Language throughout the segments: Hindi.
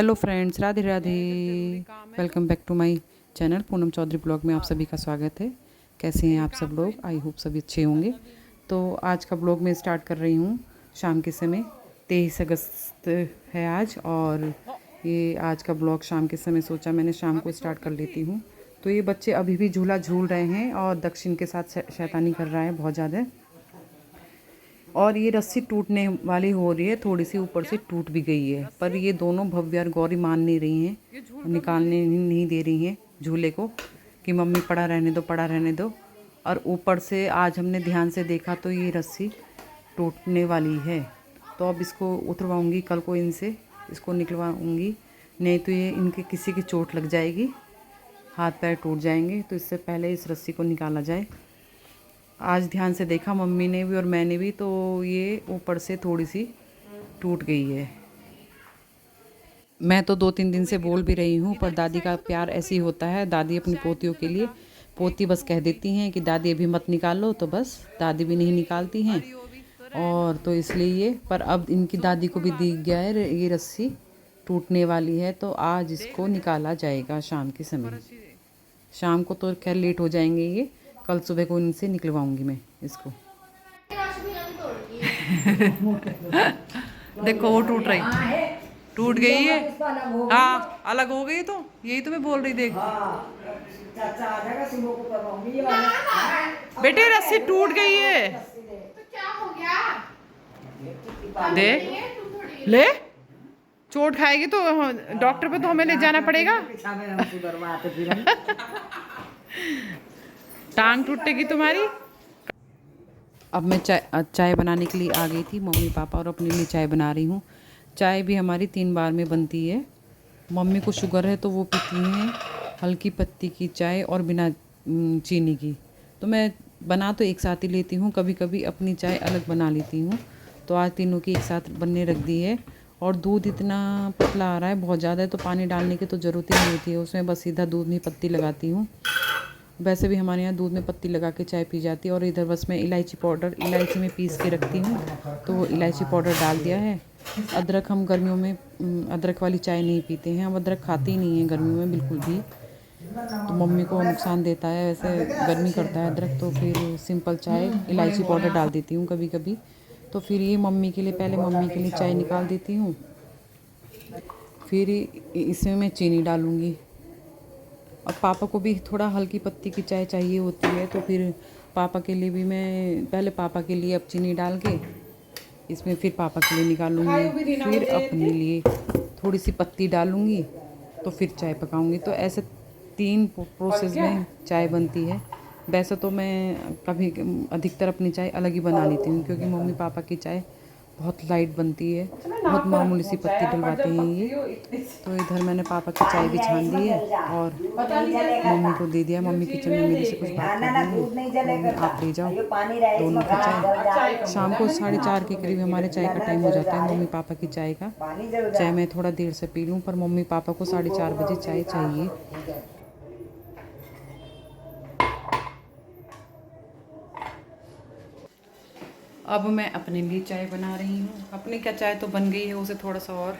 Hello friends, Radhe Radhe. Welcome back to my channel Poonam Chaudhary blog में आप सभी का स्वागत है। कैसे हैं आप सब लोग? आई होप सभी अच्छे होंगे। तो आज का ब्लॉग मैं स्टार्ट कर रही हूँ शाम के समय। 23 अगस्त है आज, और ये आज का ब्लॉग शाम के समय सोचा मैंने शाम को स्टार्ट कर लेती हूँ। तो ये बच्चे अभी भी झूला झूल रहे हैं और दक्षिण के साथ शैतानी कर रहा है बहुत ज़्यादा। और ये रस्सी टूटने वाली हो रही है, थोड़ी सी ऊपर से टूट भी गई है, पर ये दोनों भव्य और गौरी मान नहीं रही हैं, निकालने नहीं दे रही हैं झूले को कि मम्मी पड़ा रहने दो, पड़ा रहने दो। और ऊपर से आज हमने ध्यान से देखा तो ये रस्सी टूटने वाली है। तो अब इसको उतरवाऊँगी, कल को इनसे इसको निकलवाऊँगी, नहीं तो ये इनके किसी की चोट लग जाएगी, हाथ पैर टूट जाएंगे। तो इससे पहले इस रस्सी को निकाला जाए। आज ध्यान से देखा मम्मी ने भी और मैंने भी, तो ये ऊपर से थोड़ी सी टूट गई है। मैं तो 2-3 दिन से बोल भी रही हूँ, पर दादी का प्यार ऐसे ही होता है। दादी अपनी पोतियों के लिए, पोती बस कह देती हैं कि दादी अभी मत निकालो, तो बस दादी भी नहीं निकालती हैं। और तो इसलिए ये, पर अब इनकी दादी को भी दिख गया है ये रस्सी टूटने वाली है, तो आज इसको निकाला जाएगा शाम के समय। शाम को तो खैर लेट हो जाएंगे, ये कल सुबह को इनसे निकलवाऊंगी मैं इसको। देखो वो टूट रही, टूट गई है। हाँ, अलग हो गई। तो यही तो मैं बोल रही, देख बेटे रस्सी टूट गई है। तो क्या हो गया? देख ले, चोट खाएगी तो डॉक्टर पे तो हमें ले जाना पड़ेगा। टांग टूटेगी तुम्हारी। अब मैं चाय बनाने के लिए आ गई थी, मम्मी पापा और अपने लिए चाय बना रही हूँ। चाय भी हमारी 3 बार में बनती है। मम्मी को शुगर है तो वो पीती हैं हल्की पत्ती की चाय और बिना चीनी की। तो मैं बना तो एक साथ ही लेती हूँ, कभी कभी अपनी चाय अलग बना लेती हूँ। तो आज तीनों की एक साथ बनने रख दी है। और दूध इतना पतला आ रहा है, बहुत ज़्यादा है, तो पानी डालने की तो ज़रूरत ही नहीं होती है उसमें, बस सीधा दूध में पत्ती लगाती हूँ। वैसे भी हमारे यहाँ दूध में पत्ती लगा के चाय पी जाती है। और इधर बस मैं इलायची पाउडर, इलायची में पीस के रखती हूँ, तो वो इलायची पाउडर डाल दिया है। अदरक हम गर्मियों में अदरक वाली चाय नहीं पीते हैं, हम अदरक खाते ही नहीं हैं गर्मियों में बिल्कुल भी। तो मम्मी को नुकसान देता है, वैसे गर्मी करता है अदरक, तो फिर सिंपल चाय इलायची पाउडर डाल देती हूँ कभी कभी। तो फिर ये मम्मी के लिए, पहले मम्मी के लिए चाय निकाल देती हूँ, फिर इसमें मैं चीनी डालूँगी। और पापा को भी थोड़ा हल्की पत्ती की चाय चाहिए होती है, तो फिर पापा के लिए भी मैं पहले पापा के लिए अब चीनी डाल के इसमें फिर पापा के लिए निकालूंगी, फिर अपने लिए थोड़ी सी पत्ती डालूंगी, तो फिर चाय पकाऊंगी। तो ऐसे 3 प्रोसेस में चाय बनती है। वैसे तो मैं कभी अधिकतर अपनी चाय अलग ही बना लेती हूँ, क्योंकि मम्मी पापा की चाय बहुत लाइट बनती है, बहुत मामूली सी पत्ती डलवाते हैं ये। तो इधर मैंने पापा की चाय भी छान दी है और मम्मी को दे दिया। मम्मी किचन में मेरे से कुछ बात कर रही है, आप ले जाओ दोनों की चाय। शाम को 4:30 के करीब हमारे चाय का टाइम हो जाता है, मम्मी पापा की चाय का। चाय मैं थोड़ा देर से पी लूँ, पर मम्मी पापा को 4:30 बजे चाय चाहिए। अब मैं अपने लिए चाय बना रही हूँ। अपनी क्या, चाय तो बन गई है, उसे थोड़ा सा और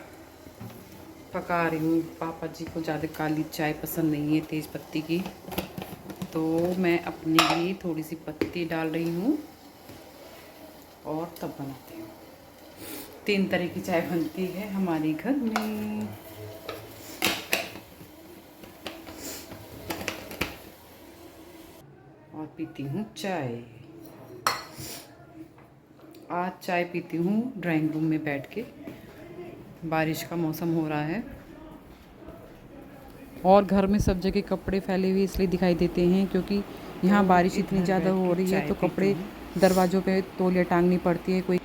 पका रही हूँ। पापा जी को ज़्यादा काली चाय पसंद नहीं है, तेज़ पत्ती की, तो मैं अपने लिए थोड़ी सी पत्ती डाल रही हूँ और तब बनाती हूँ। 3 तरह की चाय बनती है हमारे घर में। और पीती हूँ चाय। आज चाय पीती हूँ ड्राइंग रूम में बैठ के, बारिश का मौसम हो रहा है और घर में सब जगह कपड़े फैले हुए इसलिए दिखाई देते हैं, क्योंकि यहाँ बारिश इतनी ज़्यादा हो रही है, तो कपड़े दरवाज़ों पे तौलिया टांगनी पड़ती है, कोई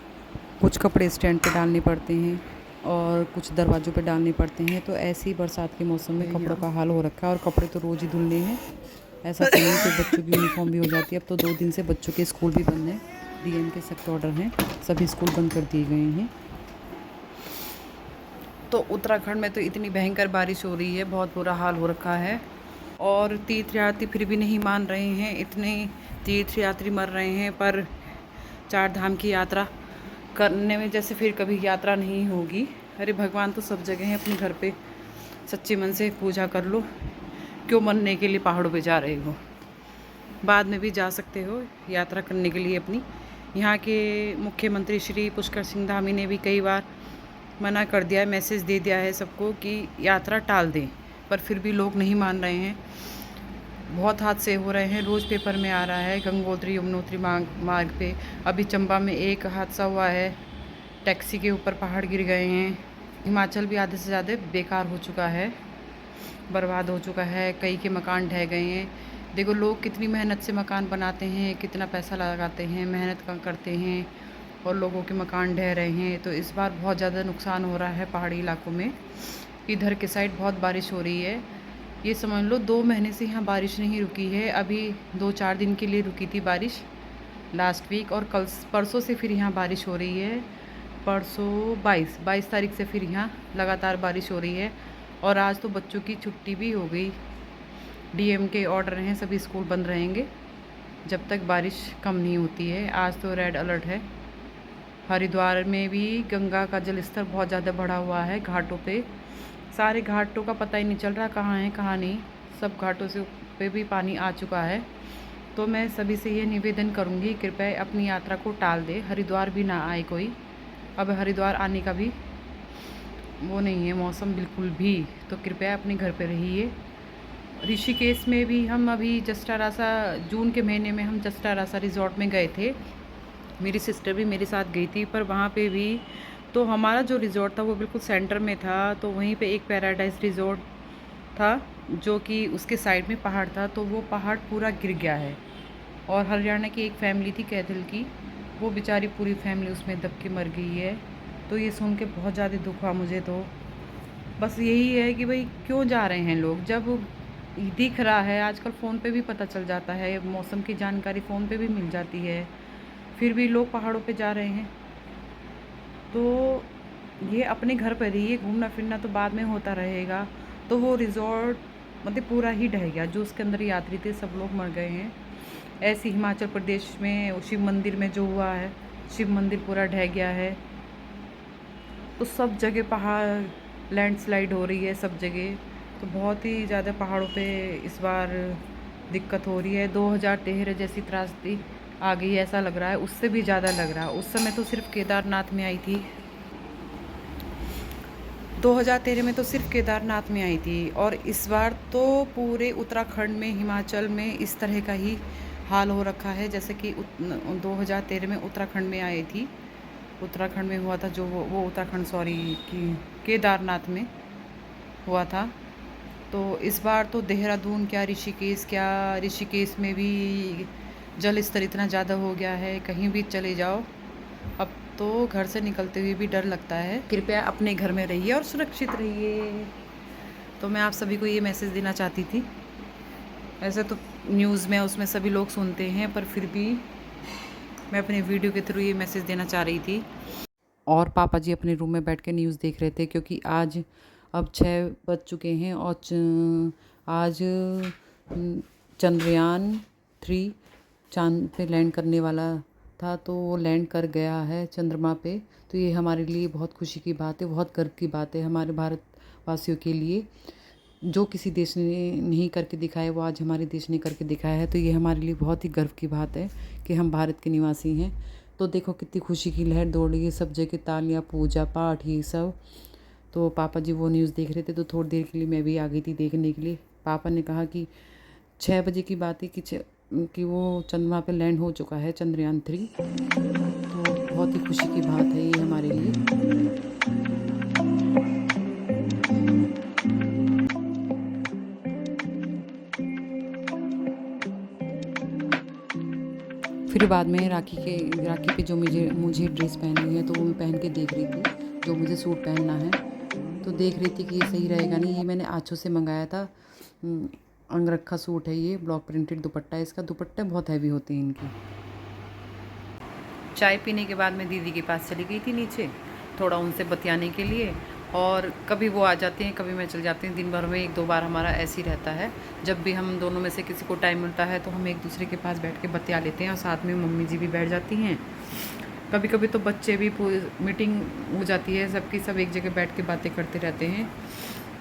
कुछ कपड़े स्टैंड पे डालने पड़ते हैं और कुछ दरवाज़ों पे डालने पड़ते हैं। तो ऐसे ही बरसात के मौसम में कपड़ों का हाल हो रखा है, और कपड़े तो रोज़ ही धुलने हैं। ऐसा नहीं तो बच्चों की यूनिफॉर्म भी हो जाती है। अब तो 2 दिन से बच्चों के स्कूल भी बंद हैं, डीएम के सख्त ऑर्डर हैं, सभी स्कूल बंद कर दिए गए हैं। तो उत्तराखंड में तो इतनी भयंकर बारिश हो रही है, बहुत बुरा हाल हो रखा है। और तीर्थयात्री फिर भी नहीं मान रहे हैं, इतने तीर्थयात्री मर रहे हैं, पर 4 धाम की यात्रा करने में जैसे फिर कभी यात्रा नहीं होगी। अरे भगवान तो सब जगह हैं, अपने घर पे सच्चे मन से पूजा कर लो, क्यों मरने के लिए पहाड़ों पे जा रहे हो, बाद में भी जा सकते हो यात्रा करने के लिए अपनी। यहाँ के मुख्यमंत्री श्री पुष्कर सिंह धामी ने भी कई बार मना कर दिया है, मैसेज दे दिया है सबको कि यात्रा टाल दें, पर फिर भी लोग नहीं मान रहे हैं। बहुत हादसे हो रहे हैं, रोज़ पेपर में आ रहा है। गंगोत्री यमुनोत्री मार्ग पे अभी चंबा में एक हादसा हुआ है, टैक्सी के ऊपर पहाड़ गिर गए हैं। हिमाचल भी आधे से ज़्यादा बेकार हो चुका है, बर्बाद हो चुका है, कई के मकान ढह गए हैं। देखो लोग कितनी मेहनत से मकान बनाते हैं, कितना पैसा लगाते हैं, मेहनत करते हैं, और लोगों के मकान ढह रहे हैं। तो इस बार बहुत ज़्यादा नुकसान हो रहा है पहाड़ी इलाकों में। इधर के साइड बहुत बारिश हो रही है, ये समझ लो 2 महीने से यहाँ बारिश नहीं रुकी है। अभी 2-4 दिन के लिए रुकी थी बारिश लास्ट वीक, और कल परसों से फिर यहाँ बारिश हो रही है। परसों 22 तारीख से फिर यहाँ लगातार बारिश हो रही है। और आज तो बच्चों की छुट्टी भी हो गई, डीएम के ऑर्डर हैं, सभी स्कूल बंद रहेंगे जब तक बारिश कम नहीं होती है। आज तो रेड अलर्ट है। हरिद्वार में भी गंगा का जल स्तर बहुत ज़्यादा बढ़ा हुआ है घाटों पे। सारे घाटों का पता ही नहीं चल रहा कहाँ है कहाँ नहीं, सब घाटों से पे भी पानी आ चुका है। तो मैं सभी से ये निवेदन करूँगी, कृपया अपनी यात्रा को टाल दे, हरिद्वार भी ना आए कोई। अब हरिद्वार आने का भी वो नहीं है मौसम बिल्कुल भी, तो कृपया अपने घर पे रहिए। ऋषिकेश में भी हम अभी जस्टा रासा, जून के महीने में हम जस्टा रासा रिज़ॉर्ट में गए थे। मेरी सिस्टर भी मेरे साथ गई थी, पर वहाँ पे भी तो हमारा जो रिज़ॉर्ट था वो बिल्कुल सेंटर में था। तो वहीं पे एक पैराडाइज रिज़ॉर्ट था जो कि उसके साइड में पहाड़ था, तो वो पहाड़ पूरा गिर गया है। और हरियाणा की एक फैमिली थी कैथल की, वो बेचारी पूरी फैमिली उसमें दब के मर गई है। तो ये सुन के बहुत ज़्यादा दुख हुआ मुझे। तो बस यही है कि भाई क्यों जा रहे हैं लोग, जब दिख रहा है। आजकल फ़ोन पे भी पता चल जाता है, मौसम की जानकारी फ़ोन पे भी मिल जाती है, फिर भी लोग पहाड़ों पे जा रहे हैं। तो ये अपने घर पर ही, ये घूमना फिरना तो बाद में होता रहेगा। तो वो रिज़ॉर्ट मतलब पूरा ही ढह गया, जो उसके अंदर यात्री थे सब लोग मर गए हैं। ऐसे हिमाचल प्रदेश में शिव मंदिर में जो हुआ है, शिव मंदिर पूरा ढह गया है। तो सब जगह पहाड़ लैंडस्लाइड हो रही है सब जगह। तो बहुत ही ज़्यादा पहाड़ों पे इस बार दिक्कत हो रही है। 2013 जैसी त्रासदी आ गई ऐसा लग रहा है, उससे भी ज़्यादा लग रहा है। उस समय तो सिर्फ केदारनाथ में आई थी, 2013 में तो सिर्फ केदारनाथ में आई थी, और इस बार तो पूरे उत्तराखंड में, हिमाचल में इस तरह का ही हाल हो रखा है जैसे कि 2013 में उत्तराखंड में आई थी। उत्तराखंड में हुआ था जो वो उत्तराखंड सॉरी कि केदारनाथ में हुआ था। तो इस बार तो देहरादून क्या, ऋषिकेश में भी जल स्तर इतना ज़्यादा हो गया है, कहीं भी चले जाओ अब तो घर से निकलते हुए भी डर लगता है। कृपया अपने घर में रहिए और सुरक्षित रहिए। तो मैं आप सभी को ये मैसेज देना चाहती थी। ऐसे तो न्यूज़ में उसमें सभी लोग सुनते हैं, पर फिर भी मैं अपने वीडियो के थ्रू ये मैसेज देना चाह रही थी। और पापा जी अपने रूम में बैठ के न्यूज़ देख रहे थे, क्योंकि आज अब 6 बज चुके हैं और आज चंद्रयान 3 चांद पे लैंड करने वाला था, तो वो लैंड कर गया है चंद्रमा पे। तो ये हमारे लिए बहुत खुशी की बात है, बहुत गर्व की बात है हमारे भारतवासियों के लिए। जो किसी देश ने नहीं करके दिखाया वो आज हमारे देश ने करके दिखाया है। तो ये हमारे लिए बहुत ही गर्व की बात है कि हम भारत के निवासी हैं। तो देखो कितनी खुशी की लहर दौड़ रही है, सब जगह तालियां, पूजा पाठ ये सब। तो पापा जी वो न्यूज़ देख रहे थे, तो थोड़ी देर के लिए मैं भी आ गई थी देखने के लिए। पापा ने कहा कि 6 बजे की बात है कि वो चंद्रमा पे लैंड हो चुका है, चंद्रयान 3। तो बहुत ही खुशी की बात है ये हमारे लिए। फिर बाद में राखी पे जो मुझे ड्रेस पहनी है, तो वो मैं पहन के देख रही थी, जो मुझे सूट पहनना है। तो देख रही थी कि ये सही रहेगा नहीं। ये मैंने आँचों से मंगाया था, अंगरखा सूट है ये, ब्लॉक प्रिंटेड दुपट्टा है इसका। दुपट्टे बहुत हैवी होते हैं इनके। चाय पीने के बाद मैं दीदी के पास चली गई थी नीचे, थोड़ा उनसे बतियाने के लिए। और कभी वो आ जाते हैं, कभी मैं चल जाती हूँ। दिन भर में 1-2 बार हमारा ऐसे ही रहता है। जब भी हम दोनों में से किसी को टाइम मिलता है तो हम एक दूसरे के पास बैठ के बतिया लेते हैं, और साथ में मम्मी जी भी बैठ जाती हैं। कभी कभी तो बच्चे भी, मीटिंग हो जाती है सबकी, सब एक जगह बैठ के बातें करते रहते हैं।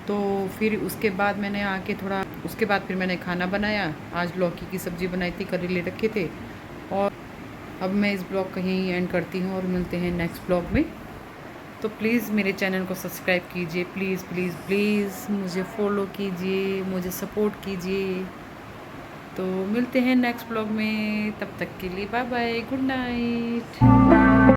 तो फिर उसके बाद मैंने आके थोड़ा उसके बाद फिर मैंने खाना बनाया। आज लौकी की सब्ज़ी बनाई थी, करेले रखे थे। और अब मैं इस ब्लॉग का यहीं एंड करती हूँ और मिलते हैं नेक्स्ट ब्लॉग में। तो प्लीज़ मेरे चैनल को सब्सक्राइब कीजिए, प्लीज़ प्लीज़ प्लीज़ मुझे फॉलो कीजिए, मुझे सपोर्ट कीजिए। तो मिलते हैं नेक्स्ट ब्लॉग में, तब तक के लिए बाय बाय, गुड नाइट।